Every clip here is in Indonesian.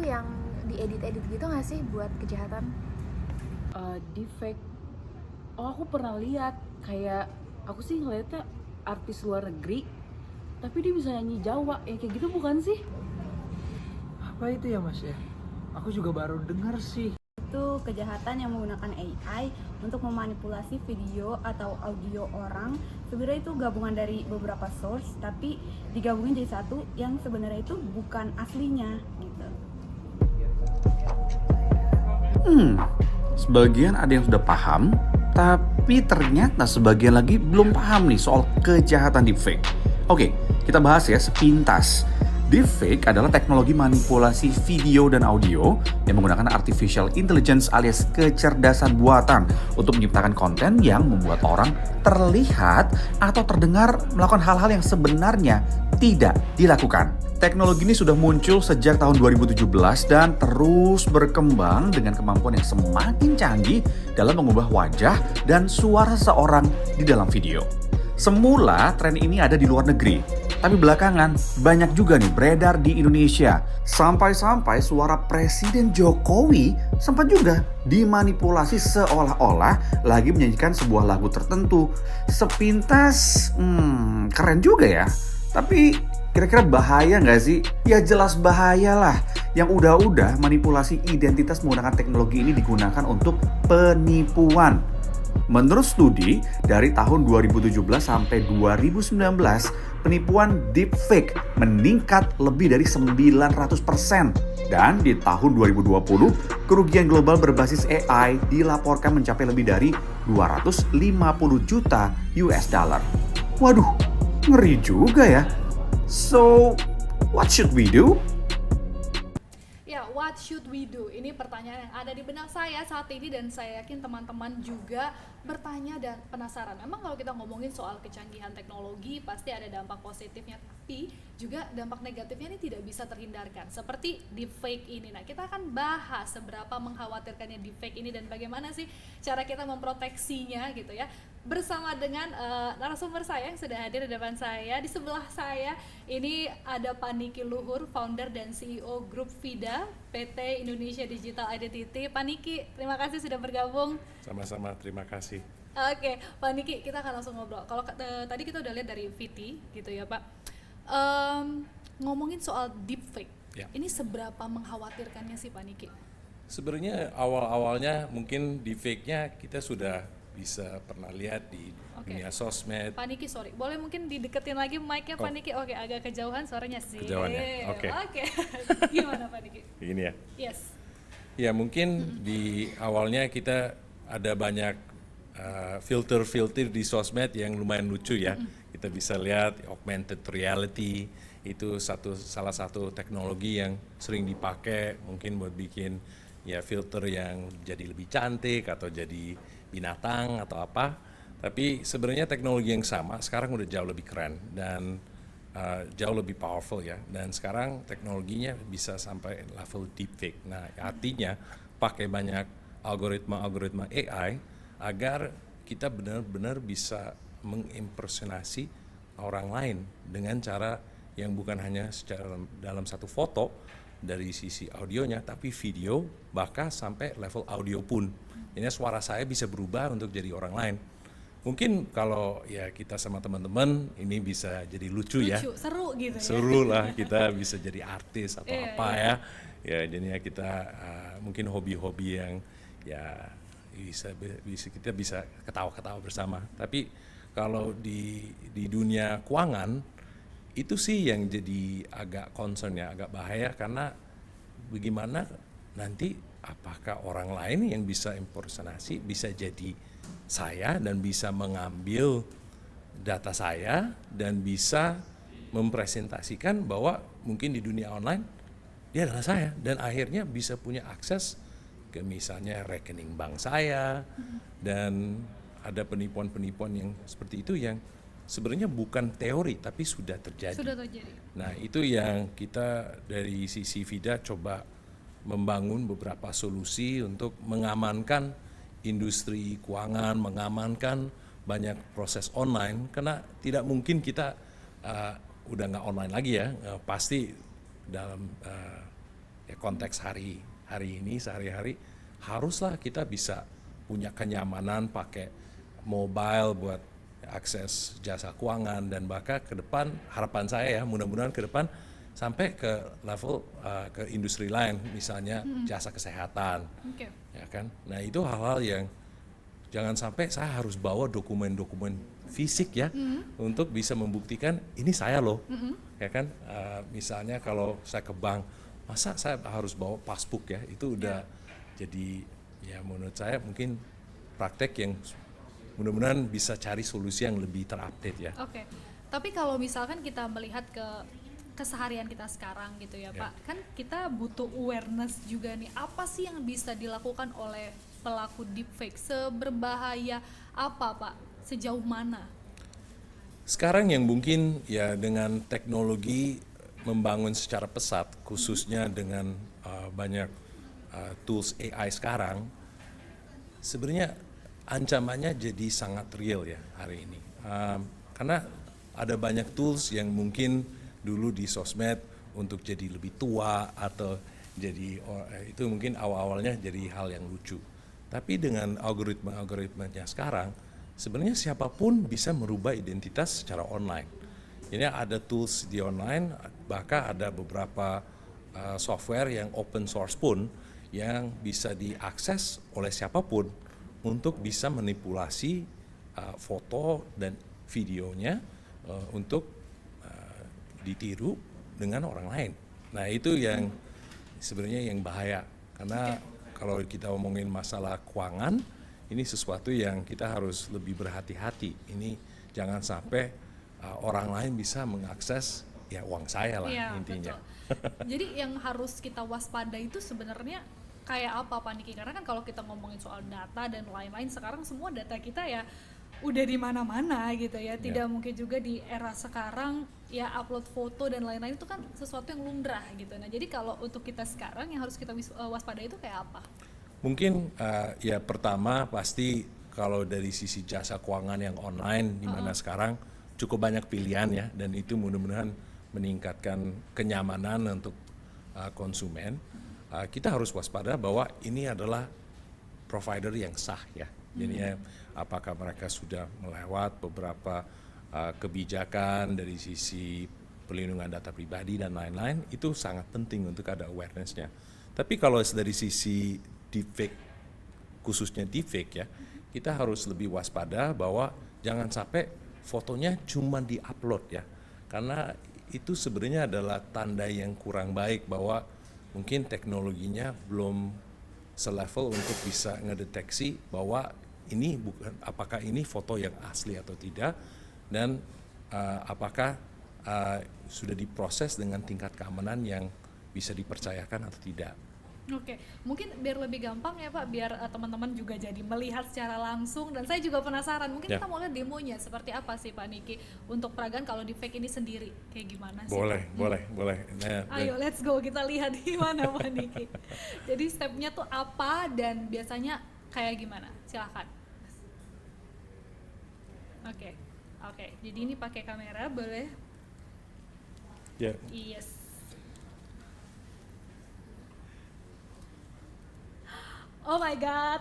tuh yang diedit-edit gitu nggak sih buat kejahatan? Deepfake. Oh, aku pernah lihat kayak aku sih ngeliatnya artis luar negeri, tapi dia bisa nyanyi Jawa, ya kayak gitu bukan sih? Apa itu ya Mas ya? Aku juga baru dengar sih. Itu kejahatan yang menggunakan AI untuk memanipulasi video atau audio orang. Sebenarnya itu gabungan dari beberapa source, tapi digabungin jadi satu yang sebenarnya itu bukan aslinya gitu. Sebagian ada yang sudah paham, tapi ternyata sebagian lagi belum paham nih soal kejahatan deepfake. Oke, kita bahas ya sepintas. Deepfake adalah teknologi manipulasi video dan audio yang menggunakan artificial intelligence alias kecerdasan buatan untuk menciptakan konten yang membuat orang terlihat atau terdengar melakukan hal-hal yang sebenarnya tidak dilakukan. Teknologi ini sudah muncul sejak tahun 2017 dan terus berkembang dengan kemampuan yang semakin canggih dalam mengubah wajah dan suara seseorang di dalam video. Semula tren ini ada di luar negeri, tapi belakangan banyak juga nih beredar di Indonesia. Sampai-sampai suara Presiden Jokowi sempat juga dimanipulasi seolah-olah lagi menyanyikan sebuah lagu tertentu. Sepintas, keren juga ya. Tapi kira-kira bahaya nggak sih? Ya jelas bahaya lah. Yang udah-udah manipulasi identitas menggunakan teknologi ini digunakan untuk penipuan. Menurut studi, dari tahun 2017 sampai 2019, penipuan deepfake meningkat lebih dari 900%. Dan di tahun 2020, kerugian global berbasis AI dilaporkan mencapai lebih dari 250 juta US dollar. Waduh, ngeri juga ya. So, what should we do? Ya, what should we do? Ini pertanyaan yang ada di benak saya saat ini dan saya yakin teman-teman juga bertanya dan penasaran. Memang kalau kita ngomongin soal kecanggihan teknologi pasti ada dampak positifnya, tapi juga dampak negatifnya ini tidak bisa terhindarkan. Seperti deepfake ini. Nah, kita akan bahas seberapa mengkhawatirkannya deepfake ini dan bagaimana sih cara kita memproteksinya gitu ya. Bersama dengan narasumber saya yang sudah hadir di depan saya. Di sebelah saya ini ada Pak Niki Luhur, founder dan CEO Grup Vida, PT Indonesia Digital Identity. Pak Niki, terima kasih sudah bergabung. Sama-sama, terima kasih. Oke, Pak Niki, kita akan langsung ngobrol. Kalau tadi kita udah lihat dari VT gitu ya Pak, ngomongin soal deepfake, Ya. ini seberapa mengkhawatirkannya sih Pak Niki? Sebenarnya awal-awalnya mungkin deepfake-nya kita sudah bisa pernah lihat di Oke. dunia sosmed. Pak Niki, sorry, boleh mungkin dideketin lagi mic-nya Pak Oh. Niki? Oke, agak kejauhan suaranya sih. Kejauhan ya? Oke. Oke. Gimana Pak Niki? Ini ya. Yes. Ya mungkin di awalnya kita ada banyak filter-filter di sosmed yang lumayan lucu ya. Kita bisa lihat augmented reality itu salah satu teknologi yang sering dipakai mungkin buat bikin ya filter yang jadi lebih cantik atau jadi binatang atau apa. Tapi sebenarnya teknologi yang sama sekarang udah jauh lebih keren dan jauh lebih powerful ya. Dan sekarang teknologinya bisa sampai level deepfake. Nah, artinya pakai banyak algoritma AI agar kita benar-benar bisa mengimpersonasi orang lain dengan cara yang bukan hanya secara dalam satu foto dari sisi audionya, tapi video, bahkan sampai level audio pun. Ini suara saya bisa berubah untuk jadi orang lain. Mungkin kalau ya kita sama teman-teman ini bisa jadi lucu ya. Lucu, seru gitu ya. Seru lah, kita bisa jadi artis atau Iya, apa iya. ya. Ya jadinya kita mungkin hobi-hobi yang ya kita bisa ketawa-ketawa bersama. Tapi kalau di dunia keuangan itu sih yang jadi agak concern ya, agak bahaya karena bagaimana nanti apakah orang lain yang bisa impersonasi bisa jadi saya dan bisa mengambil data saya dan bisa mempresentasikan bahwa mungkin di dunia online dia adalah saya dan akhirnya bisa punya akses ke misalnya rekening bank saya dan ada penipuan-penipuan yang seperti itu yang sebenarnya bukan teori tapi sudah terjadi. Sudah terjadi. Nah, itu yang kita dari sisi Vida coba membangun beberapa solusi untuk mengamankan industri keuangan, mengamankan banyak proses online karena tidak mungkin kita udah nggak online lagi ya, pasti dalam ya konteks hari ini sehari-hari, haruslah kita bisa punya kenyamanan pakai mobile buat akses jasa keuangan, dan bahkan ke depan harapan saya ya mudah-mudahan ke depan sampai ke level ke industri lain, misalnya jasa kesehatan, Oke. ya kan. Nah itu hal-hal yang jangan sampai saya harus bawa dokumen-dokumen fisik ya untuk bisa membuktikan ini saya loh, ya kan. Misalnya kalau saya ke bank, masa saya harus bawa passbook ya, itu udah jadi ya menurut saya mungkin praktek yang mudah-mudahan bisa cari solusi yang lebih terupdate ya. Oke. Tapi kalau misalkan kita melihat ke keseharian kita sekarang gitu ya, Pak, kan kita butuh awareness juga nih. Apa sih yang bisa dilakukan oleh pelaku deepfake? Seberbahaya apa, Pak? Sejauh mana? Sekarang yang mungkin ya dengan teknologi membangun secara pesat, khususnya dengan banyak tools AI sekarang, sebenarnya ancamannya jadi sangat real ya hari ini. Karena ada banyak tools yang mungkin dulu di sosmed untuk jadi lebih tua atau jadi itu mungkin awal-awalnya jadi hal yang lucu. Tapi dengan algoritma-algoritmanya sekarang, sebenarnya siapapun bisa merubah identitas secara online. Jadi ada tools di online, bahkan ada beberapa software yang open source pun yang bisa diakses oleh siapapun untuk bisa manipulasi foto dan videonya untuk ditiru dengan orang lain. Nah itu yang sebenarnya yang bahaya, karena kalau kita ngomongin masalah keuangan, ini sesuatu yang kita harus lebih berhati-hati. Ini jangan sampai orang lain bisa mengakses ya uang saya lah intinya. Betul. Jadi yang harus kita waspada itu sebenarnya kayak apa, Pak Niki? Karena kan kalau kita ngomongin soal data dan lain-lain, sekarang semua data kita ya udah di mana-mana gitu ya. Tidak mungkin juga di era sekarang ya upload foto dan lain-lain itu kan sesuatu yang lumrah gitu. Nah, jadi kalau untuk kita sekarang yang harus kita waspada itu kayak apa? Mungkin ya pertama pasti kalau dari sisi jasa keuangan yang online di mana sekarang cukup banyak pilihan ya, dan itu mudah-mudahan meningkatkan kenyamanan untuk konsumen. Kita harus waspada bahwa ini adalah provider yang sah ya. Jadinya apakah mereka sudah melewat beberapa kebijakan dari sisi perlindungan data pribadi dan lain-lain, itu sangat penting untuk ada awareness-nya. Tapi kalau dari sisi deepfake, khususnya deepfake ya, kita harus lebih waspada bahwa jangan sampai fotonya cuma di-upload ya. Karena itu sebenarnya adalah tanda yang kurang baik bahwa mungkin teknologinya belum selevel untuk bisa ngedeteksi bahwa ini bukan, apakah ini foto yang asli atau tidak, dan apakah sudah diproses dengan tingkat keamanan yang bisa dipercayakan atau tidak. Oke, mungkin biar lebih gampang ya Pak, biar teman-teman juga jadi melihat secara langsung, dan saya juga penasaran, mungkin kita mau lihat demonya seperti apa sih Pak Niki untuk peragaan kalau di fake ini sendiri, kayak gimana sih? Boleh. Nah, ayo let's go, kita lihat di mana Pak Niki. Jadi stepnya tuh apa dan biasanya kayak gimana? Silahkan. Oke, jadi ini pakai kamera, boleh? Ya. Yes. Oh my god.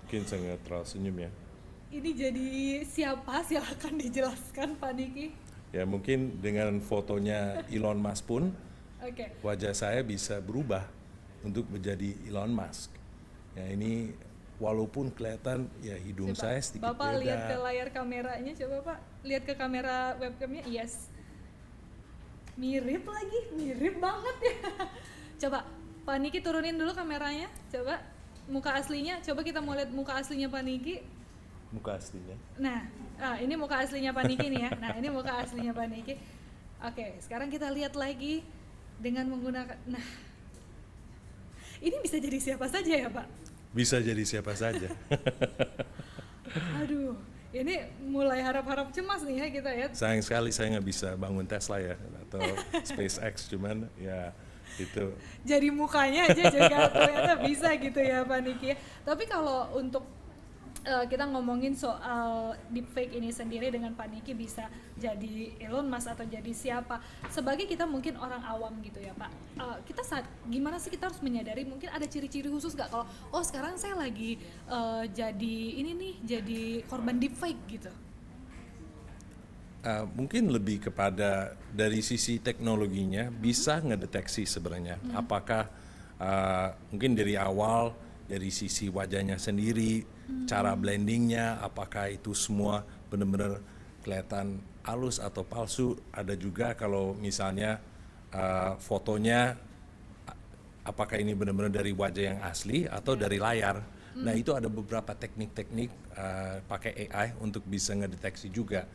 Mungkin saya nggak terlalu senyum ya. Ini jadi siapa? Silahkan dijelaskan Pak Niki. Ya mungkin dengan fotonya Elon Musk pun Oke. wajah saya bisa berubah untuk menjadi Elon Musk. Ya ini walaupun kelihatan ya hidung Coba, saya sedikit Bapak beda. lihat ke layar kameranya, coba Pak. Lihat ke kamera webcamnya, yes. Mirip lagi, mirip banget ya. Coba Pak Niki turunin dulu kameranya, coba muka aslinya, coba kita mau lihat muka aslinya Pak Niki. Muka aslinya. Nah, ini muka aslinya Pak Niki nih ya. Nah, ini muka aslinya Pak Niki. Oke, sekarang kita lihat lagi dengan menggunakan. Nah, ini bisa jadi siapa saja ya Pak? Bisa jadi siapa saja. Aduh, ini mulai harap-harap cemas nih ya kita ya. Sayang sekali saya nggak bisa bangun Tesla ya atau SpaceX, cuman ya itu. Jadi mukanya aja juga ternyata bisa gitu ya Pak Niki. Tapi kalau untuk kita ngomongin soal deepfake ini sendiri dengan Pak Niki bisa jadi Elon Musk atau jadi siapa, sebagai kita mungkin orang awam gitu ya Pak, kita gimana sih kita harus menyadari, mungkin ada ciri-ciri khusus nggak kalau oh sekarang saya lagi jadi ini nih, jadi korban deepfake gitu? Mungkin lebih kepada dari sisi teknologinya bisa ngedeteksi sebenarnya apakah mungkin dari awal dari sisi wajahnya sendiri, cara blendingnya, apakah itu semua benar-benar kelihatan halus atau palsu. Ada juga kalau misalnya fotonya apakah ini benar-benar dari wajah yang asli atau dari layar. Nah itu ada beberapa teknik-teknik pakai AI untuk bisa ngedeteksi juga.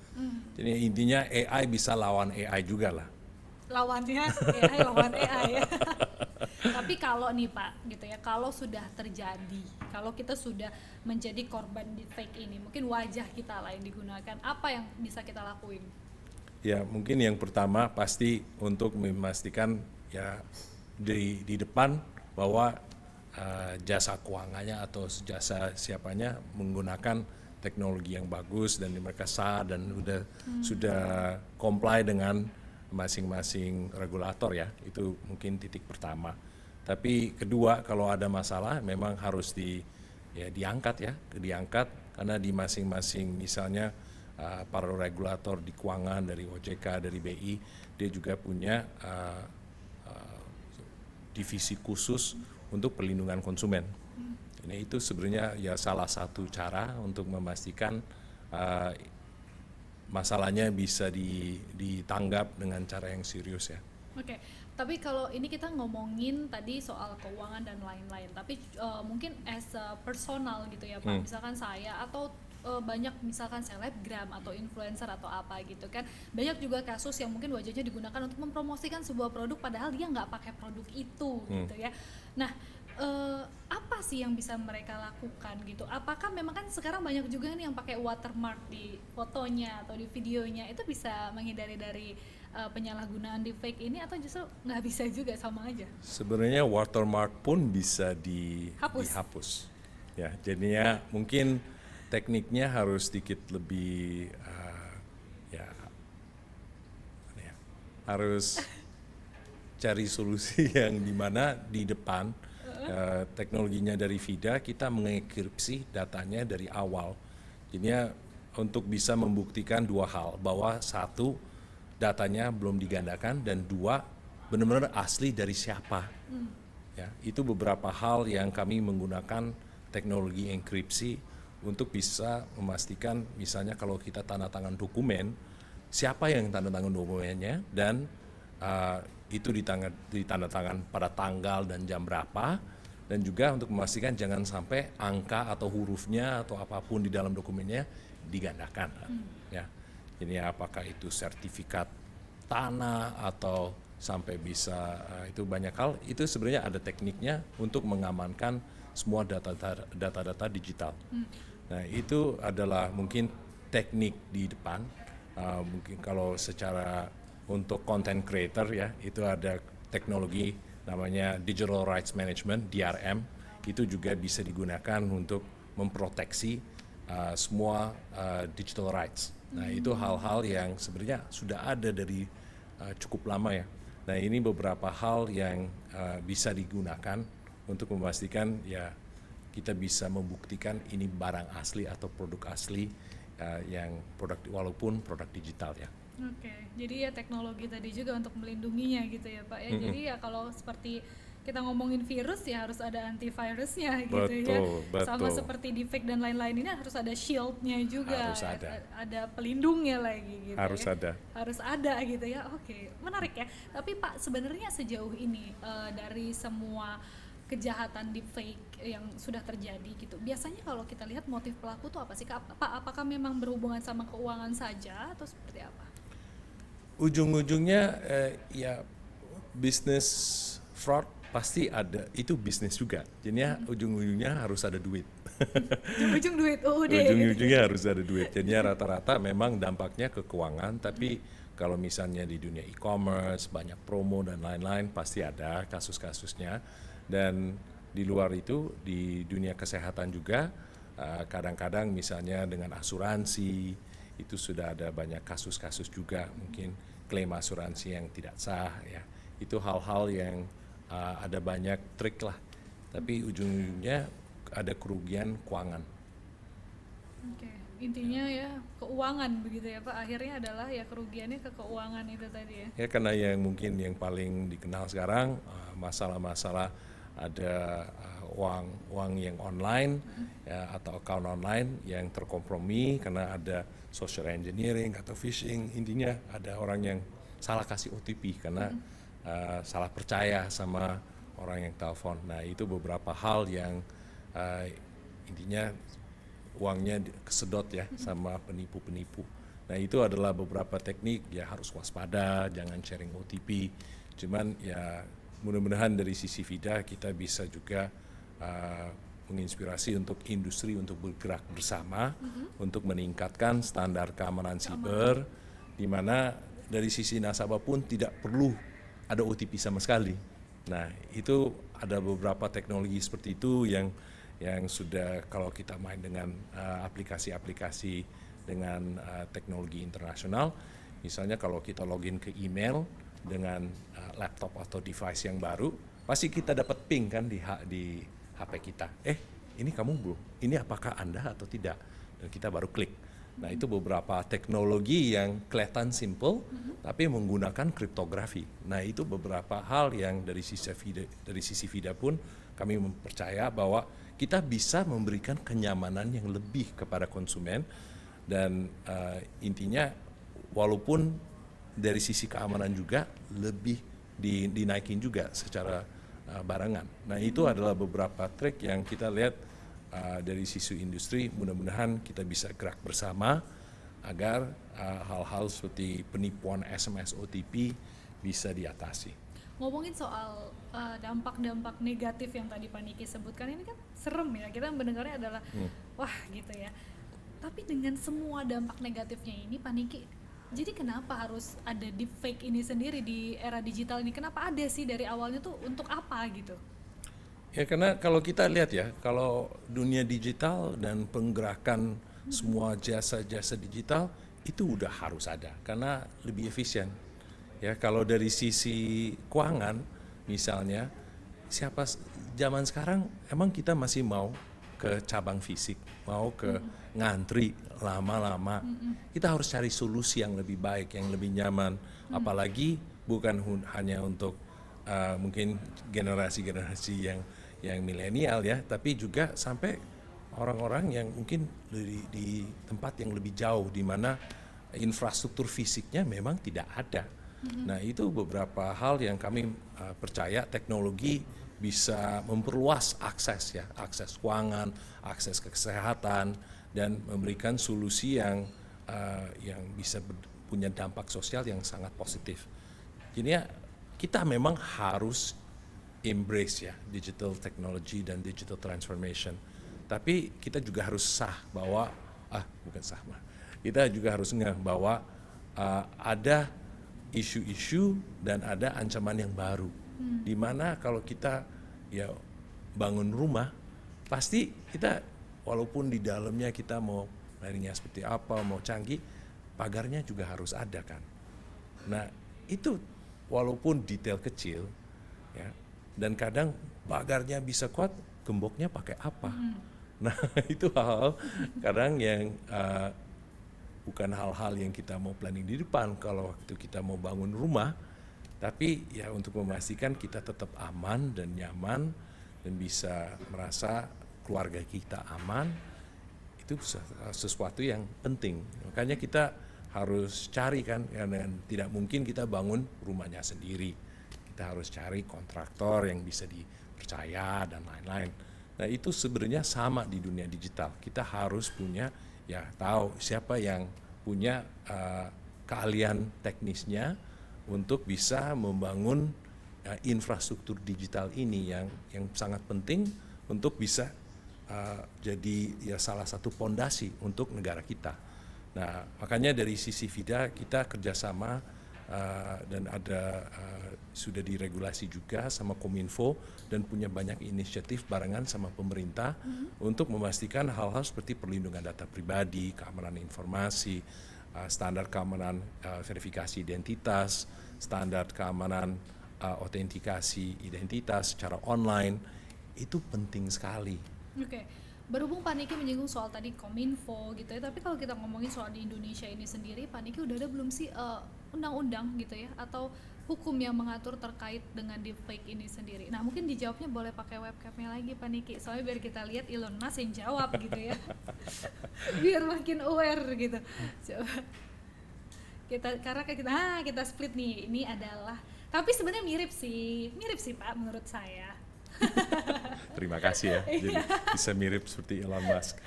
Jadi intinya AI bisa lawan AI juga lah. Lawannya AI lawan AI ya. Tapi kalau nih Pak gitu ya, kalau sudah terjadi, kalau kita sudah menjadi korban deepfake ini, mungkin wajah kita lah yang digunakan, apa yang bisa kita lakuin? Ya mungkin yang pertama pasti untuk memastikan ya di depan bahwa jasa keuangannya atau jasa siapanya menggunakan teknologi yang bagus dan mereka sah dan sudah comply dengan masing-masing regulator ya. Itu mungkin titik pertama. Tapi kedua, kalau ada masalah memang harus diangkat karena di masing-masing misalnya para regulator di keuangan dari OJK, dari BI, dia juga punya divisi khusus untuk perlindungan konsumen. Ini itu sebenarnya ya salah satu cara untuk memastikan masalahnya bisa ditanggap dengan cara yang serius ya. Oke, tapi kalau ini kita ngomongin tadi soal keuangan dan lain-lain, tapi mungkin as a personal gitu ya Pak, misalkan saya atau banyak misalkan selebgram atau influencer atau apa gitu kan, banyak juga kasus yang mungkin wajahnya digunakan untuk mempromosikan sebuah produk padahal dia nggak pakai produk itu gitu ya. Nah, apa sih yang bisa mereka lakukan gitu? Apakah memang kan sekarang banyak juga nih yang pakai watermark di fotonya atau di videonya, itu bisa menghindari dari penyalahgunaan deepfake ini atau justru nggak bisa juga, sama aja? Sebenarnya watermark pun bisa dihapus. Ya, jadinya mungkin tekniknya harus sedikit lebih harus cari solusi yang dimana di depan teknologinya dari VIDA kita mengenkripsi datanya dari awal. Jadinya untuk bisa membuktikan dua hal, bahwa satu, datanya belum digandakan, dan dua, benar-benar asli dari siapa. Ya, itu beberapa hal yang kami menggunakan teknologi enkripsi untuk bisa memastikan misalnya kalau kita tanda tangan dokumen, siapa yang tanda tangan dokumennya, dan itu ditanda tangan pada tanggal dan jam berapa, dan juga untuk memastikan jangan sampai angka atau hurufnya atau apapun di dalam dokumennya digandakan. Ya. Jadi apakah itu sertifikat tanah atau sampai bisa itu banyak hal, itu sebenarnya ada tekniknya untuk mengamankan semua data-data digital. Nah itu adalah mungkin teknik di depan. Mungkin kalau secara untuk content creator ya, itu ada teknologi namanya Digital Rights Management, DRM, itu juga bisa digunakan untuk memproteksi semua digital rights. Nah itu hal-hal yang sebenarnya sudah ada dari cukup lama ya. Nah ini beberapa hal yang bisa digunakan untuk memastikan ya kita bisa membuktikan ini barang asli atau produk asli yang produk walaupun produk digital ya. Oke, jadi ya teknologi tadi juga untuk melindunginya gitu ya Pak ya. Jadi ya kalau seperti kita ngomongin virus ya harus ada antivirusnya gitu ya. Sama seperti deepfake dan lain-lain ini harus ada shieldnya juga. Harus ada pelindungnya lagi gitu. Harus ada. Harus ada gitu ya. Oke, menarik ya. Tapi Pak, sebenarnya sejauh ini dari semua kejahatan deepfake yang sudah terjadi gitu, biasanya kalau kita lihat motif pelaku tuh apa sih Pak? Apakah memang berhubungan sama keuangan saja atau seperti apa? Ujung-ujungnya ya bisnis fraud pasti ada, itu bisnis juga. Jadinya ujung-ujungnya harus ada duit. Ujung duit, Ujung-ujungnya harus ada duit. Jadinya rata-rata memang dampaknya ke keuangan, tapi kalau misalnya di dunia e-commerce, banyak promo dan lain-lain, pasti ada kasus-kasusnya. Dan di luar itu, di dunia kesehatan juga, Kadang-kadang misalnya dengan asuransi, itu sudah ada banyak kasus-kasus juga, mungkin klaim asuransi yang tidak sah ya. Itu hal-hal yang ada banyak trik lah, tapi ujung-ujungnya ada kerugian keuangan. Oke, intinya ya keuangan begitu ya Pak. Akhirnya adalah ya kerugiannya ke keuangan itu tadi ya. Ya karena yang mungkin yang paling dikenal sekarang masalah-masalah ada uang yang online ya, atau account online yang terkompromi karena ada social engineering atau phishing. Intinya ada orang yang salah kasih OTP karena salah percaya sama orang yang telepon. Nah itu beberapa hal yang intinya uangnya kesedot ya sama penipu-penipu. Nah itu adalah beberapa teknik, ya harus waspada, jangan sharing OTP. Cuman ya mudah-mudahan dari sisi VIDA kita bisa juga menginspirasi untuk industri untuk bergerak bersama untuk meningkatkan standar keamanan siber, di mana dari sisi nasabah pun tidak perlu ada OTP sama sekali. Nah itu ada beberapa teknologi seperti itu yang sudah kalau kita main dengan aplikasi-aplikasi dengan teknologi internasional, misalnya kalau kita login ke email dengan laptop atau device yang baru, pasti kita dapat ping kan di HP kita. Ini kamu belum? Ini apakah Anda atau tidak? Dan kita baru klik. Nah itu beberapa teknologi yang kelihatan simple, tapi menggunakan kriptografi. Nah itu beberapa hal yang dari sisi VIDA pun kami percaya bahwa kita bisa memberikan kenyamanan yang lebih kepada konsumen, dan intinya walaupun dari sisi keamanan juga lebih dinaikin juga secara barengan. Nah itu adalah beberapa trik yang kita lihat dari sisi industri. Mudah-mudahan kita bisa gerak bersama agar hal-hal seperti penipuan SMS OTP bisa diatasi. Ngomongin soal dampak-dampak negatif yang tadi Pak Niki sebutkan, ini kan serem ya, kita mendengarnya adalah wah gitu ya. Tapi dengan semua dampak negatifnya ini Pak Niki, jadi kenapa harus ada deepfake ini sendiri di era digital ini? Kenapa ada sih dari awalnya tuh untuk apa gitu? Ya karena kalau kita lihat ya, kalau dunia digital dan penggerakan semua jasa-jasa digital itu udah harus ada karena lebih efisien. Ya kalau dari sisi keuangan misalnya, zaman sekarang emang kita masih mau ke cabang fisik, mau ke ngantri lama-lama. Kita harus cari solusi yang lebih baik, yang lebih nyaman. Apalagi bukan hanya untuk mungkin generasi-generasi yang milenial ya, tapi juga sampai orang-orang yang mungkin di tempat yang lebih jauh, di mana infrastruktur fisiknya memang tidak ada. Nah itu beberapa hal yang kami percaya teknologi bisa memperluas akses ya, akses keuangan, akses kesehatan, dan memberikan solusi yang bisa punya dampak sosial yang sangat positif. Jadi ya kita memang harus embrace ya digital technology dan digital transformation. Tapi kita juga harus bahwa kita juga harus ngeh bahwa ada isu-isu dan ada ancaman yang baru. Di mana kalau kita ya bangun rumah, pasti kita walaupun di dalamnya kita mau layarnya seperti apa, mau canggih, pagarnya juga harus ada kan. Nah itu walaupun detail kecil ya, dan kadang pagarnya bisa kuat, gemboknya pakai apa. Nah itu hal kadang yang bukan hal-hal yang kita mau planning di depan kalau waktu kita mau bangun rumah, tapi ya untuk memastikan kita tetap aman dan nyaman dan bisa merasa keluarga kita aman, itu sesuatu yang penting. Makanya kita harus cari kan, dan tidak mungkin kita bangun rumahnya sendiri. Kita harus cari kontraktor yang bisa dipercaya dan lain-lain. Nah itu sebenarnya sama di dunia digital. Kita harus punya ya tahu siapa yang punya keahlian teknisnya untuk bisa membangun infrastruktur digital ini yang sangat penting untuk bisa jadi ya salah satu pondasi untuk negara kita. Nah makanya dari sisi VIDA kita kerjasama dan ada sudah diregulasi juga sama Kominfo dan punya banyak inisiatif barengan sama pemerintah untuk memastikan hal-hal seperti perlindungan data pribadi, keamanan informasi, standar keamanan verifikasi identitas, standar keamanan autentikasi identitas secara online, itu penting sekali. Oke. Berhubung Pak Niki menyinggung soal tadi Kominfo gitu ya, tapi kalau kita ngomongin soal di Indonesia ini sendiri, Pak Niki udah ada belum sih undang-undang gitu ya, atau hukum yang mengatur terkait dengan deepfake ini sendiri? Nah mungkin dijawabnya boleh pakai webcamnya lagi Pak Niki, soalnya biar kita lihat Elon Musk yang jawab gitu ya, biar makin aware gitu. Coba karena kita split nih, ini adalah, tapi sebenarnya mirip sih Pak menurut saya. Terima kasih ya, jadi bisa mirip seperti Elon Musk.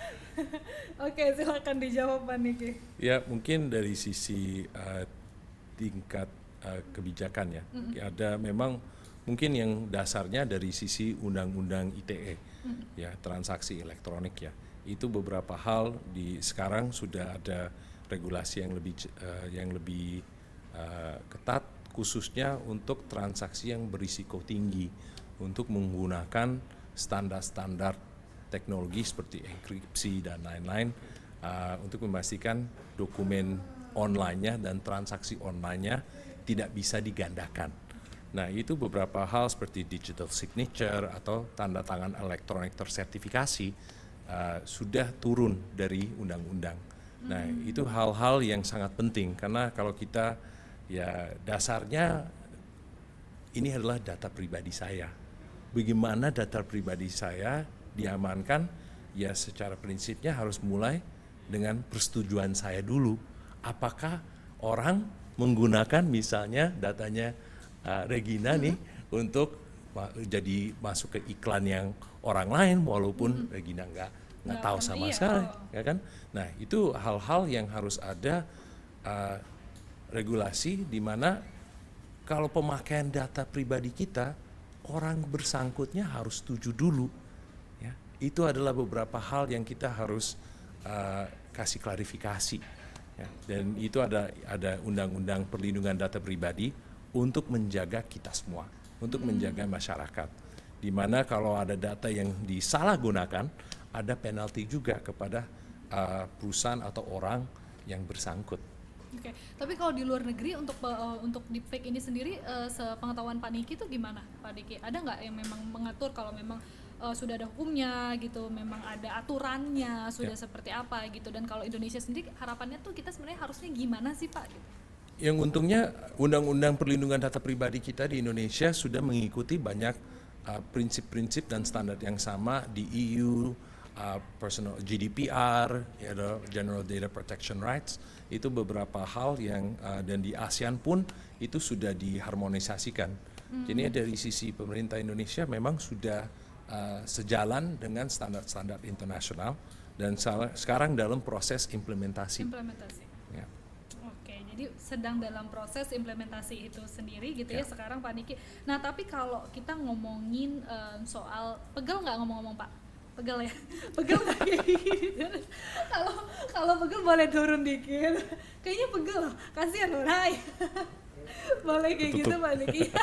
Oke, silakan dijawab Pak Niki. Ya mungkin dari sisi tingkat kebijakan ya, ada memang mungkin yang dasarnya dari sisi undang-undang ITE, ya transaksi elektronik ya, itu beberapa hal sekarang sudah ada regulasi yang lebih ketat, khususnya untuk transaksi yang berisiko tinggi, untuk menggunakan standar-standar teknologi seperti enkripsi dan lain-lain untuk memastikan dokumen online-nya dan transaksi online-nya tidak bisa digandakan. Nah, itu beberapa hal seperti digital signature atau tanda tangan elektronik tersertifikasi sudah turun dari undang-undang. Nah, itu hal-hal yang sangat penting karena kalau kita ya dasarnya ini adalah data pribadi saya. Bagaimana data pribadi saya diamankan? Ya secara prinsipnya harus mulai dengan persetujuan saya dulu. Apakah orang menggunakan misalnya datanya Regina nih untuk jadi masuk ke iklan yang orang lain walaupun Regina nggak tahu sama sekali, ya kan? Nah itu hal-hal yang harus ada regulasi di mana kalau pemakaian data pribadi kita orang bersangkutnya harus setuju dulu, ya. Itu adalah beberapa hal yang kita harus kasih klarifikasi, ya. Dan itu ada undang-undang perlindungan data pribadi untuk menjaga kita semua, untuk menjaga masyarakat. Di mana kalau ada data yang disalahgunakan, ada penalti juga kepada perusahaan atau orang yang bersangkut. Oke, tapi kalau di luar negeri untuk deepfake ini sendiri, sepengetahuan Pak Niki itu gimana, Pak Niki? Ada nggak yang memang mengatur kalau memang sudah ada hukumnya gitu, memang ada aturannya, sudah seperti apa gitu? Dan kalau Indonesia sendiri harapannya tuh kita sebenarnya harusnya gimana sih Pak? Gitu. Yang untungnya undang-undang perlindungan data pribadi kita di Indonesia sudah mengikuti banyak prinsip-prinsip dan standar yang sama di EU, personal GDPR, General Data Protection Rights, itu beberapa hal yang dan di ASEAN pun itu sudah diharmonisasikan. Jadi dari sisi pemerintah Indonesia memang sudah sejalan dengan standar-standar internasional dan sekarang dalam proses implementasi. Ya. Oke, jadi sedang dalam proses implementasi itu sendiri gitu ya sekarang Pak Niki. Nah tapi kalau kita ngomongin soal pegel nggak ngomong-ngomong Pak? Pegel ya, pegel nggak kayak gitu. Kalau pegel boleh turun dikit. Kayaknya pegel loh, kasihan loh Rai. Boleh kayak gitu Pak Niki.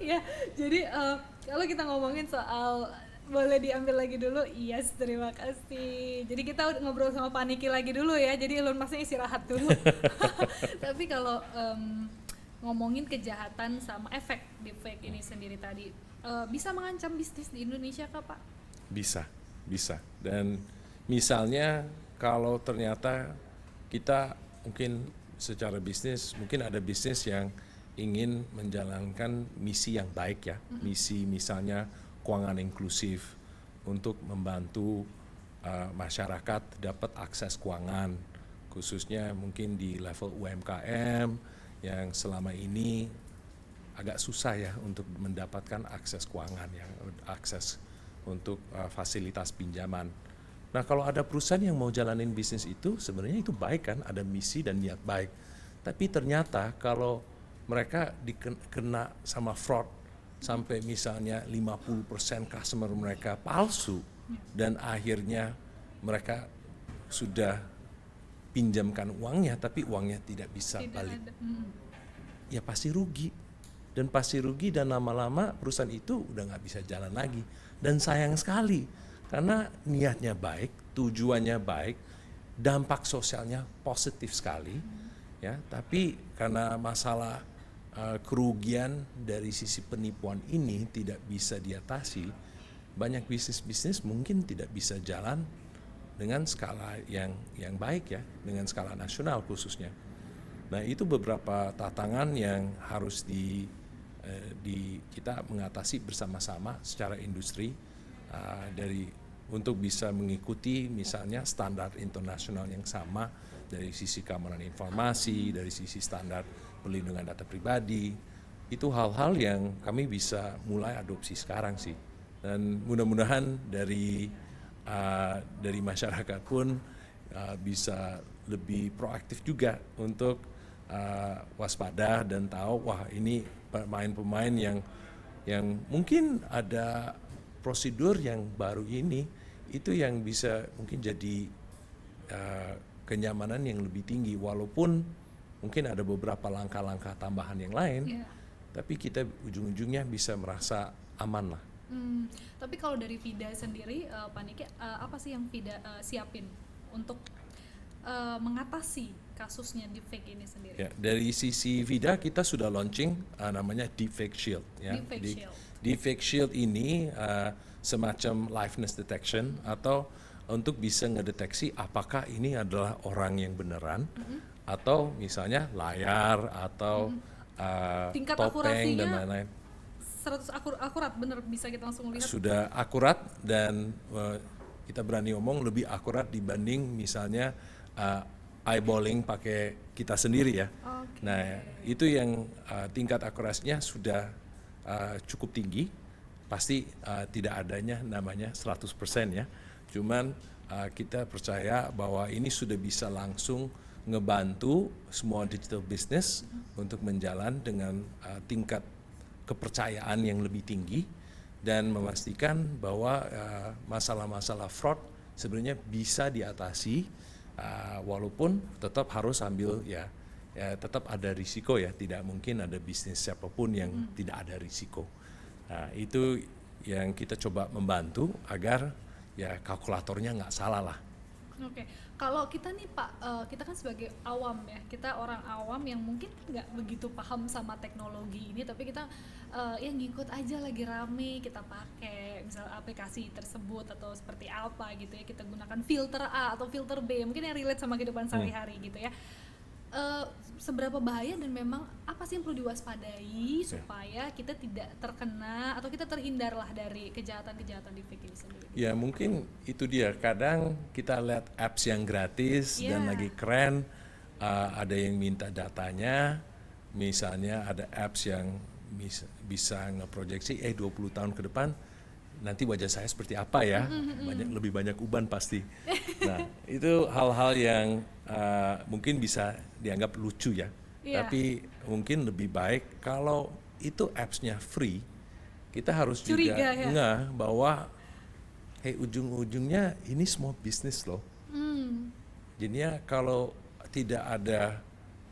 Ya, jadi kalau kita ngomongin soal boleh diambil lagi dulu, yes terima kasih. Jadi kita udah ngobrol sama Pak Niki lagi dulu ya. Jadi Elon Musk istirahat dulu. Tapi kalau ngomongin kejahatan sama efek deepfake ini sendiri tadi, bisa mengancam bisnis di Indonesia kah Pak? Bisa. Dan misalnya kalau ternyata kita mungkin secara bisnis, mungkin ada bisnis yang ingin menjalankan misi yang baik ya, misi misalnya keuangan inklusif untuk membantu masyarakat dapat akses keuangan, khususnya mungkin di level UMKM yang selama ini agak susah ya untuk mendapatkan akses keuangan ya, akses untuk fasilitas pinjaman. Nah kalau ada perusahaan yang mau jalanin bisnis itu sebenarnya itu baik kan, ada misi dan niat baik. Tapi ternyata kalau mereka dikena sama fraud sampai misalnya 50% customer mereka palsu dan akhirnya mereka sudah pinjamkan uangnya tapi uangnya tidak bisa balik. ya pasti rugi. Dan pasti rugi dan lama-lama perusahaan itu udah nggak bisa jalan lagi. Dan sayang sekali, karena niatnya baik, tujuannya baik, dampak sosialnya positif sekali, ya. Tapi karena masalah kerugian dari sisi penipuan ini tidak bisa diatasi, banyak bisnis-bisnis mungkin tidak bisa jalan dengan skala yang baik ya, dengan skala nasional khususnya. Nah itu beberapa tantangan yang harus kita mengatasi bersama-sama secara industri untuk bisa mengikuti misalnya standar internasional yang sama dari sisi keamanan informasi, dari sisi standar perlindungan data pribadi. Itu hal-hal yang kami bisa mulai adopsi sekarang sih. Dan mudah-mudahan dari masyarakat pun bisa lebih proaktif juga untuk waspada dan tahu wah ini pemain-pemain yang mungkin ada prosedur yang baru ini itu yang bisa mungkin jadi kenyamanan yang lebih tinggi walaupun mungkin ada beberapa langkah-langkah tambahan yang lain, tapi kita ujung-ujungnya bisa merasa aman lah. Tapi kalau dari Vida sendiri, Pak Niki, apa sih yang Vida siapin untuk mengatasi kasusnya deepfake ini sendiri? Ya, dari sisi Vida kita sudah launching namanya Deepfake Shield. Ya. Deepfake Shield ini semacam liveness detection atau untuk bisa ngedeteksi apakah ini adalah orang yang beneran atau misalnya layar atau topeng dan lain-lain. 100 akurat bener bisa kita langsung lihat. Sudah akurat dan kita berani ngomong lebih akurat dibanding misalnya eyeballing pakai kita sendiri ya. Okay. Nah itu yang tingkat akurasinya sudah cukup tinggi. Pasti tidak adanya namanya 100% ya. Cuman kita percaya bahwa ini sudah bisa langsung ngebantu semua digital business untuk menjalan dengan tingkat kepercayaan yang lebih tinggi dan memastikan bahwa masalah-masalah fraud sebenarnya bisa diatasi walaupun tetap harus ambil ya tetap ada risiko ya, tidak mungkin ada bisnis siapapun yang tidak ada risiko. Nah itu yang kita coba membantu agar ya kalkulatornya nggak salah lah. Oke, kalau kita nih Pak, kita kan sebagai awam ya, kita orang awam yang mungkin nggak begitu paham sama teknologi ini, tapi kita yang ngikut aja lagi rame, kita pakai misalnya aplikasi tersebut atau seperti apa gitu ya, kita gunakan filter A atau filter B, mungkin yang relate sama kehidupan sehari-hari gitu ya. Seberapa bahaya dan memang apa sih yang perlu diwaspadai supaya kita tidak terkena atau kita terhindarlah dari kejahatan-kejahatan di fake ini sendiri? Ya mungkin itu dia, kadang kita lihat apps yang gratis dan lagi keren, ada yang minta datanya, misalnya ada apps yang bisa ngeproyeksi 20 tahun ke depan nanti wajah saya seperti apa ya, lebih banyak uban pasti. Nah itu hal-hal yang mungkin bisa dianggap lucu ya, tapi mungkin lebih baik kalau itu apps-nya free, kita harus juga ngeh bahwa ujung-ujungnya ini semua bisnis loh. Jadinya kalau tidak ada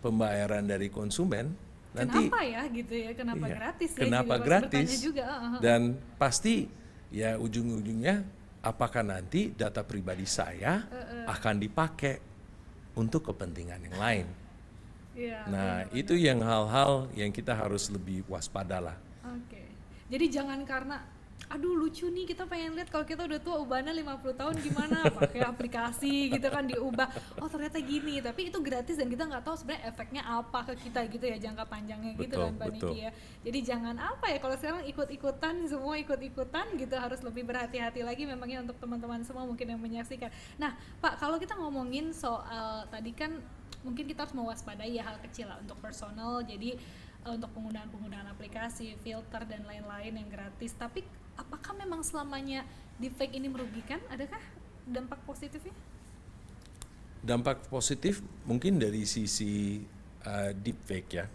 pembayaran dari konsumen, nanti kenapa ya gitu ya, kenapa gratis ya? Kenapa jadi gratis? Juga. Dan pasti ya ujung-ujungnya apakah nanti data pribadi saya akan dipakai untuk kepentingan yang lain. Nah itu yang hal-hal yang kita harus lebih waspada lah. Oke. Jadi jangan karena aduh lucu nih kita pengen lihat kalau kita udah tua ubahannya 50 tahun gimana pakai aplikasi gitu kan diubah, oh ternyata gini, tapi itu gratis dan kita nggak tahu sebenarnya efeknya apa ke kita gitu ya jangka panjangnya gitu kan Mbak Niki ya. Jadi jangan apa ya, kalau sekarang semua ikut-ikutan gitu, harus lebih berhati-hati lagi memangnya untuk teman-teman semua mungkin yang menyaksikan. Nah Pak, kalau kita ngomongin soal tadi kan mungkin kita harus mewaspadai ya hal kecil lah untuk personal, jadi untuk penggunaan aplikasi, filter dan lain-lain yang gratis. Tapi apakah memang selamanya deepfake ini merugikan? Adakah dampak positifnya? Dampak positif mungkin dari sisi deepfake ya.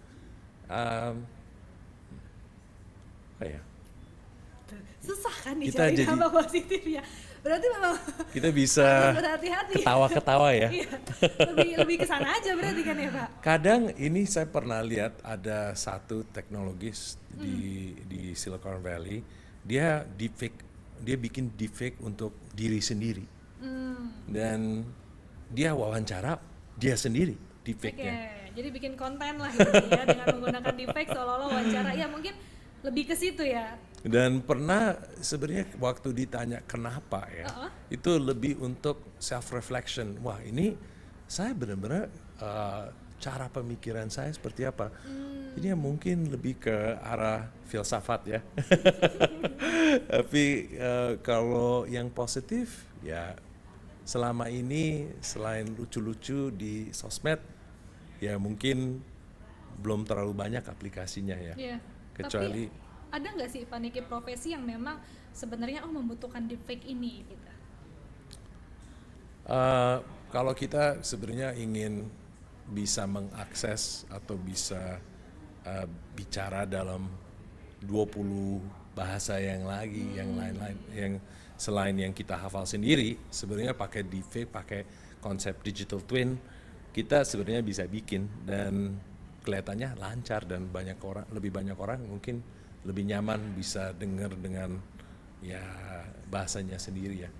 Susah kan nih kita cari dampak positif ya. Berarti memang Kita bisa harus berhati-hati. ketawa-ketawa ya. Iya. Lebih ke sana aja berarti kan ya, Pak? Kadang ini saya pernah lihat ada satu teknologis di Silicon Valley, dia bikin deepfake untuk diri sendiri. Dan dia wawancara dia sendiri Oke, deepfake-nya. jadi bikin konten lah gitu ya dengan menggunakan deepfake seolah-olah wawancara. Ya mungkin lebih ke situ ya. Dan pernah sebenarnya waktu ditanya kenapa ya, itu lebih untuk self reflection. Wah, ini saya benar-benar cara pemikiran saya seperti apa. Ini mungkin lebih ke arah filsafat ya. Tapi kalau yang positif ya, selama ini selain lucu-lucu di sosmed ya mungkin belum terlalu banyak aplikasinya ya. Iya. Kecuali Tapi ada nggak sih Pak Niki profesi yang memang sebenarnya membutuhkan deepfake ini gitu? kalau kita sebenarnya ingin bisa mengakses atau bisa bicara dalam 20 bahasa yang lain-lain, yang selain yang kita hafal sendiri, sebenarnya pakai deepfake, pakai konsep digital twin, kita sebenarnya bisa bikin dan kelihatannya lancar dan lebih banyak orang mungkin lebih nyaman bisa dengar dengan ya bahasanya sendiri ya.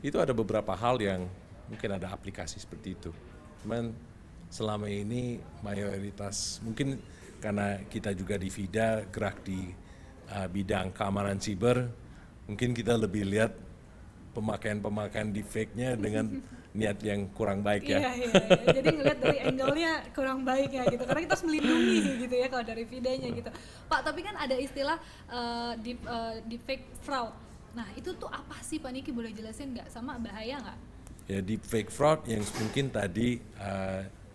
Itu ada beberapa hal yang mungkin ada aplikasi seperti itu. Cuman selama ini mayoritas mungkin karena kita juga di VIDA gerak di bidang keamanan siber, mungkin kita lebih lihat pemakaian deepfake-nya dengan niat yang kurang baik ya. Iya. Jadi ngeliat dari angle-nya kurang baik ya gitu. Karena kita harus melindungi gitu ya kalau dari videonya gitu. Pak, tapi kan ada istilah deepfake fraud. Nah, itu tuh apa sih Pak Niki, boleh jelasin nggak? Sama bahaya nggak? Ya, deepfake fraud yang mungkin tadi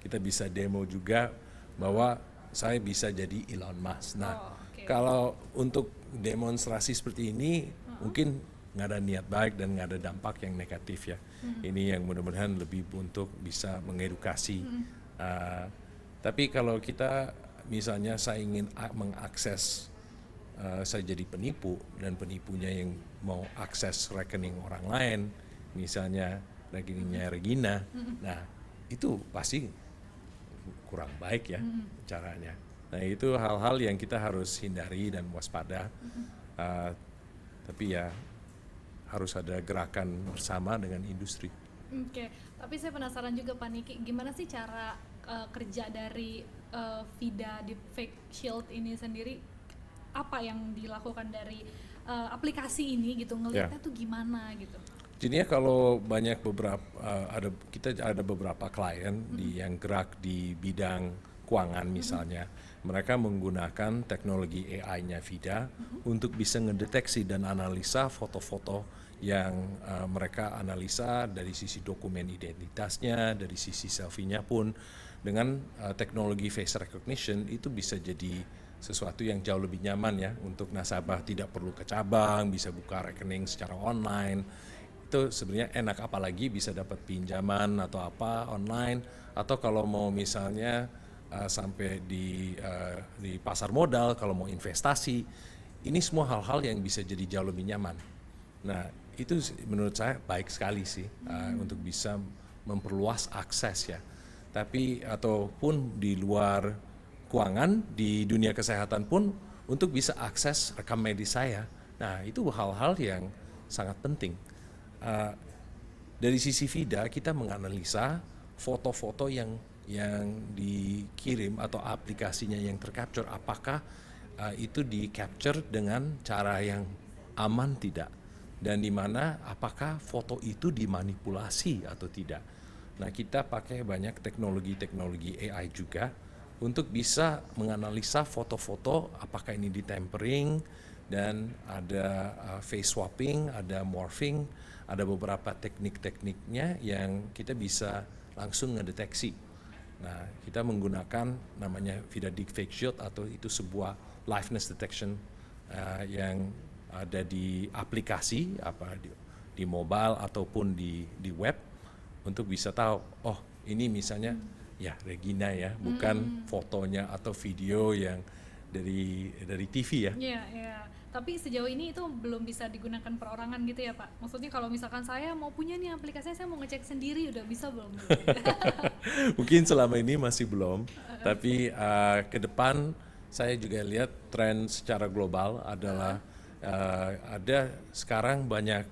kita bisa demo juga bahwa saya bisa jadi Elon Musk. Nah, kalau untuk demonstrasi seperti ini mungkin nggak ada niat baik dan nggak ada dampak yang negatif ya. Ini yang mudah-mudahan lebih untuk bisa mengedukasi. Tapi kalau kita misalnya saya ingin mengakses, saya jadi penipu dan penipunya yang mau akses rekening orang lain, misalnya rekeningnya Regina, nah itu pasti kurang baik ya caranya. Nah itu hal-hal yang kita harus hindari dan waspada. Tapi ya harus ada gerakan bersama dengan industri. Oke, tapi saya penasaran juga Pak Niki, gimana sih cara kerja dari VIDA Deepfake Shield ini sendiri? Apa yang dilakukan dari aplikasi ini gitu, ngelihatnya tuh gimana gitu? Jadinya kalau banyak kita ada beberapa klien yang gerak di bidang keuangan misalnya, mereka menggunakan teknologi AI-nya VIDA untuk bisa ngedeteksi dan analisa foto-foto yang mereka analisa dari sisi dokumen identitasnya, dari sisi selfie-nya pun. Dengan teknologi face recognition itu bisa jadi sesuatu yang jauh lebih nyaman ya untuk nasabah, tidak perlu ke cabang, bisa buka rekening secara online. Itu sebenarnya enak, apalagi bisa dapat pinjaman atau apa online, atau kalau mau misalnya sampai di pasar modal, kalau mau investasi, ini semua hal-hal yang bisa jadi jauh lebih nyaman. Nah itu menurut saya baik sekali sih untuk bisa memperluas akses ya. Tapi ataupun di luar keuangan, di dunia kesehatan pun untuk bisa akses rekam medis saya. Nah itu hal-hal yang sangat penting. Dari sisi VIDA kita menganalisa foto-foto yang dikirim atau aplikasinya yang tercapture, apakah itu di capture dengan cara yang aman tidak, dan di mana apakah foto itu dimanipulasi atau tidak. Nah kita pakai banyak teknologi AI juga untuk bisa menganalisa foto-foto apakah ini di tempering, dan ada face swapping, ada morphing, ada beberapa teknik-tekniknya yang kita bisa langsung ngedeteksi. Nah, kita menggunakan namanya VIDA Deepfake Shield, atau itu sebuah liveness detection yang ada di aplikasi, di mobile ataupun di web, untuk bisa tahu, oh ini misalnya ya Regina ya, bukan fotonya atau video yang dari TV ya. Iya, iya. Tapi sejauh ini itu belum bisa digunakan perorangan gitu ya Pak? Maksudnya kalau misalkan saya mau punya nih aplikasinya, saya mau ngecek sendiri, udah bisa belum? Mungkin selama ini masih belum, tapi ke depan saya juga lihat tren secara global adalah ada sekarang banyak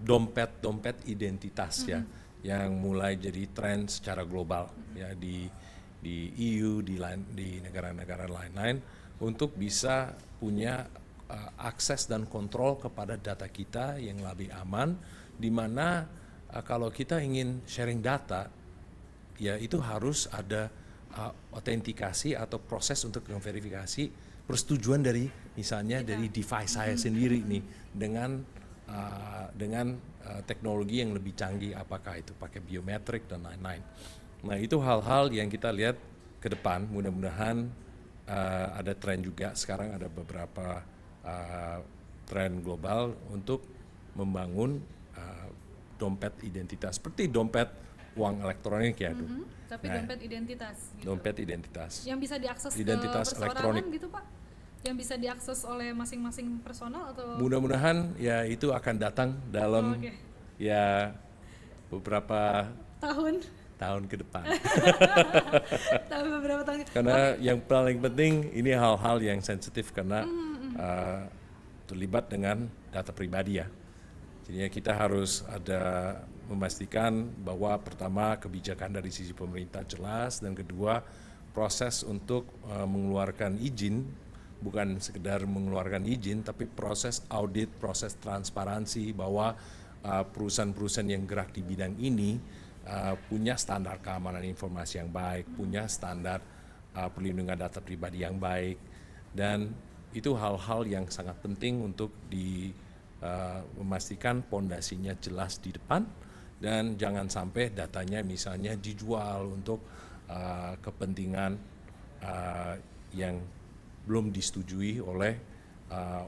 dompet identitas ya, yang mulai jadi tren secara global ya di EU, di negara-negara lain-lain, untuk bisa punya akses dan kontrol kepada data kita yang lebih aman, di mana kalau kita ingin sharing data, ya itu harus ada autentikasi atau proses untuk memverifikasi persetujuan dari misalnya dari device saya sendiri nih dengan teknologi yang lebih canggih, apakah itu pakai biometrik dan lain-lain. Nah itu hal-hal yang kita lihat ke depan, mudah-mudahan ada tren juga, sekarang ada beberapa tren global untuk membangun dompet identitas, seperti dompet uang elektronik ya. Tapi Nah, dompet identitas gitu. dompet identitas. Yang bisa diakses Identitas ke elektronik. perseorangan gitu Pak? Yang bisa diakses oleh masing-masing personal atau? Mudah-mudahan ya itu akan datang dalam Oke. ya beberapa tahun ke depan. Tapi beberapa tahun. Karena yang paling penting ini hal-hal yang sensitif karena terlibat dengan data pribadi ya. Jadi kita harus ada memastikan bahwa pertama kebijakan dari sisi pemerintah jelas, dan kedua proses untuk mengeluarkan izin, bukan sekedar mengeluarkan izin tapi proses audit, proses transparansi bahwa perusahaan-perusahaan yang gerak di bidang ini punya standar keamanan informasi yang baik, punya standar perlindungan data pribadi yang baik, dan itu hal-hal yang sangat penting untuk memastikan pondasinya jelas di depan, dan jangan sampai datanya misalnya dijual untuk kepentingan yang belum disetujui oleh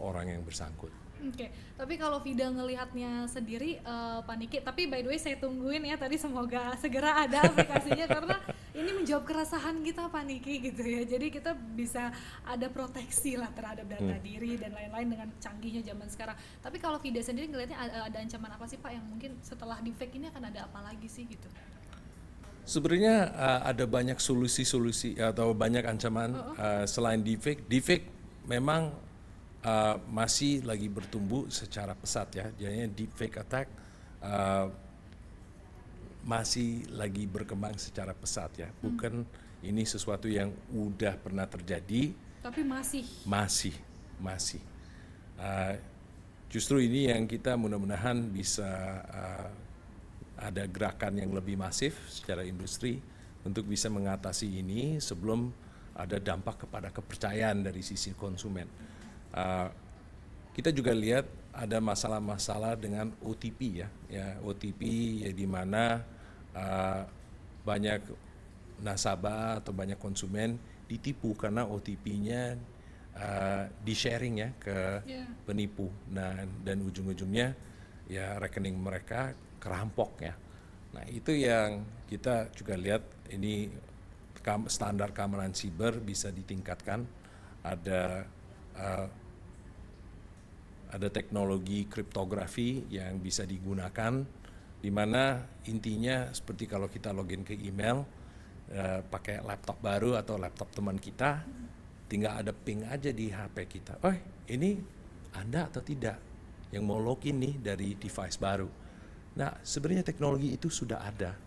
orang yang bersangkut. Oke, tapi kalau Vida ngelihatnya sendiri, Pak Niki, tapi by the way saya tungguin ya tadi, semoga segera ada aplikasinya karena ini menjawab keresahan kita Pak Niki gitu ya. Jadi kita bisa ada proteksi lah terhadap data diri dan lain-lain dengan canggihnya zaman sekarang. Tapi kalau Vida sendiri ngelihatnya ada ancaman apa sih Pak, yang mungkin setelah deepfake ini akan ada apa lagi sih gitu? Sebenarnya ada banyak solusi-solusi atau banyak ancaman selain deepfake. Deepfake memang masih lagi bertumbuh secara pesat ya. Jadinya deepfake attack masih lagi berkembang secara pesat ya. Bukan ini sesuatu yang udah pernah terjadi. Tapi masih. Justru ini yang kita mudah-mudahan bisa ada gerakan yang lebih masif secara industri untuk bisa mengatasi ini sebelum ada dampak kepada kepercayaan dari sisi konsumen. Kita juga lihat ada masalah-masalah dengan OTP ya OTP ya, di mana banyak nasabah atau banyak konsumen ditipu karena OTP-nya di-sharing ya ke penipu. Nah, dan ujung-ujungnya ya rekening mereka kerampok ya. Nah, itu yang kita juga lihat, ini standar keamanan siber bisa ditingkatkan. Ada teknologi kriptografi yang bisa digunakan, di mana intinya seperti kalau kita login ke email pakai laptop baru atau laptop teman kita, tinggal ada ping aja di HP kita. Oh, ini Anda atau tidak yang mau login nih dari device baru. Nah, sebenarnya teknologi itu sudah ada,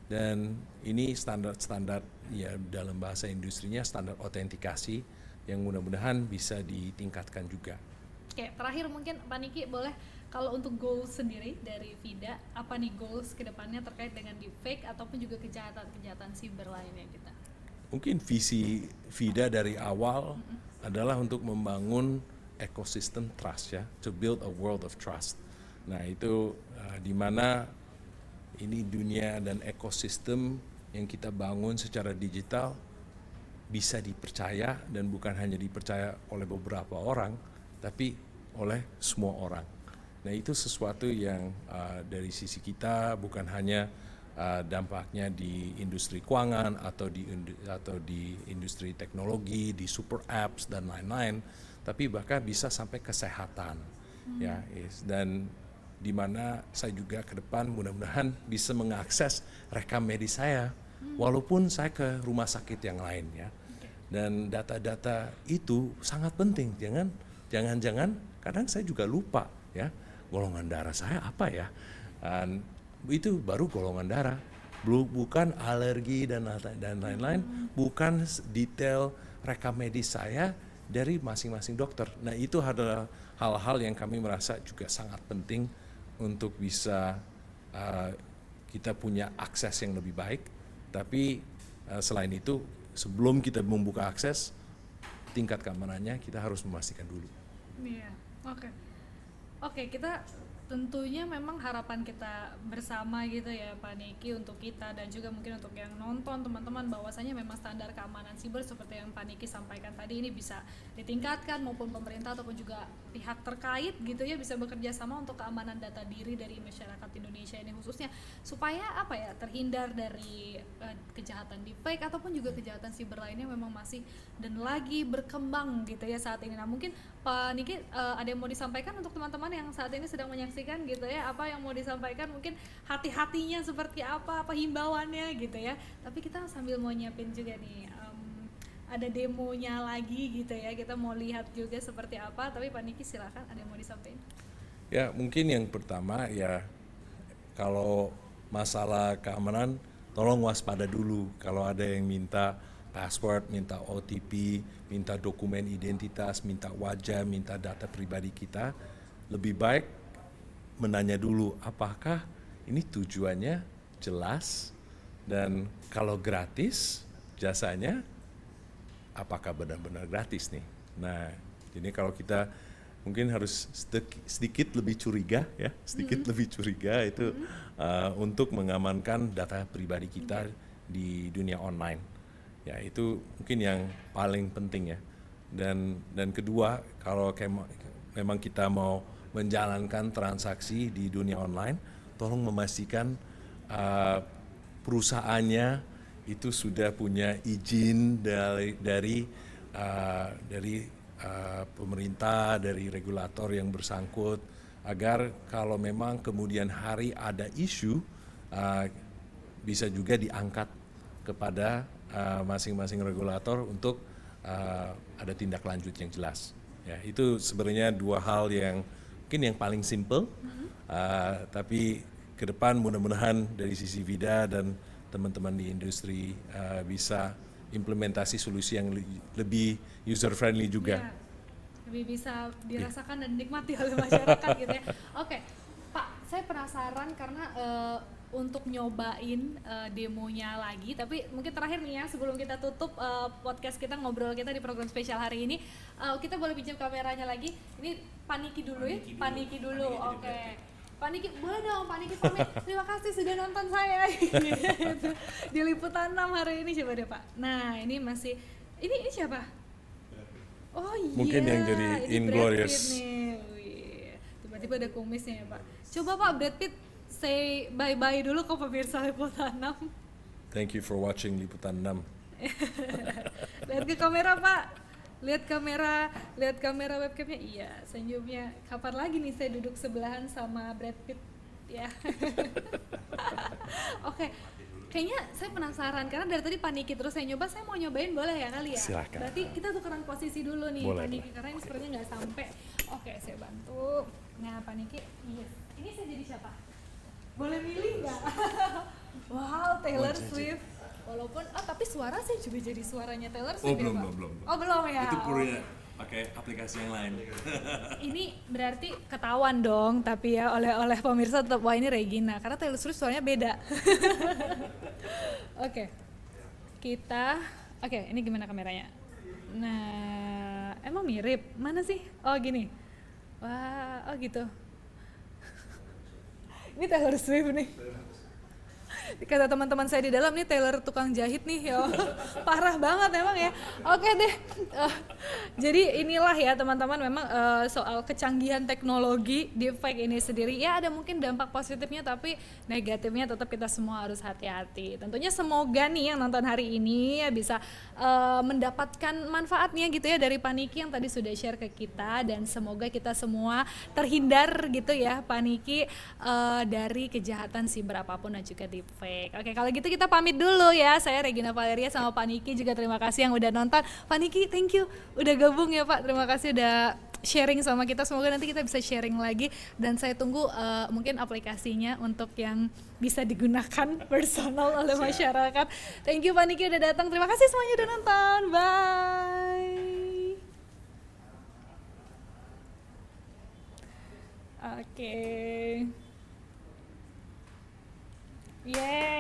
dan ini standar-standar ya dalam bahasa industrinya standar autentikasi yang mudah-mudahan bisa ditingkatkan juga. Oke, terakhir mungkin Pak Niki boleh, kalau untuk goals sendiri dari Vida, apa nih goals kedepannya terkait dengan deepfake ataupun juga kejahatan-kejahatan siber lainnya kita? Mungkin visi Vida dari awal adalah untuk membangun ekosistem trust ya, to build a world of trust. Nah itu di mana ini dunia dan ekosistem yang kita bangun secara digital bisa dipercaya, dan bukan hanya dipercaya oleh beberapa orang, tapi oleh semua orang. Nah itu sesuatu yang dari sisi kita bukan hanya dampaknya di industri keuangan atau di industri teknologi, di super apps dan lain-lain, tapi bahkan bisa sampai kesehatan, ya, dan di mana saya juga ke depan mudah-mudahan bisa mengakses rekam medis saya, walaupun saya ke rumah sakit yang lain, ya. Dan data-data itu sangat penting. Jangan kadang saya juga lupa, ya, golongan darah saya apa ya. Dan itu baru golongan darah, bukan alergi dan lain-lain, bukan detail rekam medis saya dari masing-masing dokter. Nah, itu adalah hal-hal yang kami merasa juga sangat penting untuk bisa kita punya akses yang lebih baik. Tapi selain itu, sebelum kita membuka akses, tingkat keamanannya kita harus memastikan dulu. Iya, oke, kita tentunya memang harapan kita bersama gitu ya Pak Niki, untuk kita dan juga mungkin untuk yang nonton teman-teman, bahwasanya memang standar keamanan siber seperti yang Pak Niki sampaikan tadi ini bisa ditingkatkan, maupun pemerintah ataupun juga pihak terkait gitu ya bisa bekerja sama untuk keamanan data diri dari masyarakat Indonesia ini khususnya, supaya apa ya, terhindar dari kejahatan deepfake ataupun juga kejahatan siber lainnya memang masih dan lagi berkembang gitu ya saat ini. Nah, mungkin Pak Niki ada yang mau disampaikan untuk teman-teman yang saat ini sedang menyaksikan gitu ya, apa yang mau disampaikan, mungkin hati-hatinya seperti apa himbauannya gitu ya. Tapi kita sambil mau nyiapin juga nih ada demonya lagi gitu ya, kita mau lihat juga seperti apa. Tapi Pak Niki silakan, ada yang mau disampaikan? Ya, mungkin yang pertama ya, kalau masalah keamanan tolong waspada dulu. Kalau ada yang minta password, minta OTP, minta dokumen identitas, minta wajah, minta data pribadi kita, lebih baik menanya dulu apakah ini tujuannya jelas, dan kalau gratis jasanya apakah benar-benar gratis nih. Nah, jadi kalau kita mungkin harus sedikit lebih curiga ya, lebih curiga itu untuk mengamankan data pribadi kita di dunia online. Ya, itu mungkin yang paling penting ya. Dan kedua, kalau memang kita mau menjalankan transaksi di dunia online, tolong memastikan perusahaannya itu sudah punya izin dari pemerintah, dari regulator yang bersangkut, agar kalau memang kemudian hari ada isu bisa juga diangkat kepada masing-masing regulator untuk ada tindak lanjut yang jelas. Ya, itu sebenarnya dua hal yang mungkin yang paling simple, tapi ke depan mudah-mudahan dari sisi Vida dan teman-teman di industri bisa implementasi solusi yang lebih user friendly juga. Ya, lebih bisa dirasakan dan dinikmati oleh masyarakat gitu ya. Oke, Pak, saya penasaran karena untuk nyobain demonya lagi, tapi mungkin terakhir nih ya sebelum kita tutup podcast kita, ngobrol kita di program spesial hari ini, kita boleh pinjam kameranya lagi. Ini Pak Niki dulu ya, Pak Niki dulu. Oke. Pak Niki, boleh dong Pak Niki pamit. Terima kasih sudah nonton saya di Liputan 6 hari ini. Coba deh Pak. Nah, ini masih ini siapa? Oh iya. Mungkin yang jadi Inglorious. Tiba-tiba ada kumisnya ya Pak. Coba Pak Brad Pitt say bye-bye dulu ke pemirsa Liputan 6. Thank you for watching Liputan 6. Lihat ke kamera Pak. Lihat kamera webcamnya. Iya, senyumnya. Kapan lagi nih saya duduk sebelahan sama Brad Pitt ya. Oke. Kayaknya saya penasaran karena dari tadi Pak Niki terus saya nyoba, saya mau nyobain, boleh ya kali ya? Silakan. Berarti kita tukeran posisi dulu nih Boleh. Pak Niki, karena ini sepertinya nggak sampai. Oke, saya bantu. Nah Pak Niki, yes. Ini saya jadi siapa? Boleh milih nggak? Wow, Taylor Swift. Walaupun, tapi suara saya juga jadi suaranya Taylor Swift ya Pak? Belum. Oh belum ya? Itu perlu pakai aplikasi yang lain. Ini berarti ketahuan dong, tapi ya oleh pemirsa tetap, wah ini Regina, karena Taylor Swift suaranya beda. Oke. Ini gimana kameranya? Nah, emang mirip? Mana sih? Oh gini. Wah, oh gitu. Ini Taylor Swift nih. Kata teman-teman saya di dalam nih, Taylor tukang jahit nih ya. Parah banget emang ya. Oke deh. Jadi inilah ya teman-teman, memang soal kecanggihan teknologi deepfake ini sendiri ya, ada mungkin dampak positifnya, tapi negatifnya tetap kita semua harus hati-hati. Tentunya semoga nih yang nonton hari ini ya bisa mendapatkan manfaatnya gitu ya dari Pak Niki yang tadi sudah share ke kita, dan semoga kita semua terhindar gitu ya Pak Niki dari kejahatan siber apapun dan juga deepfake. Oke, kalau gitu kita pamit dulu ya. Saya Regina Valeria sama Pak Niki juga terima kasih yang udah nonton. Pak Niki, thank you udah gabung ya Pak. Terima kasih udah sharing sama kita. Semoga nanti kita bisa sharing lagi, dan saya tunggu mungkin aplikasinya untuk yang bisa digunakan personal oleh masyarakat. Thank you Pak Niki udah datang. Terima kasih semuanya udah nonton. Bye. Oke. Yeay.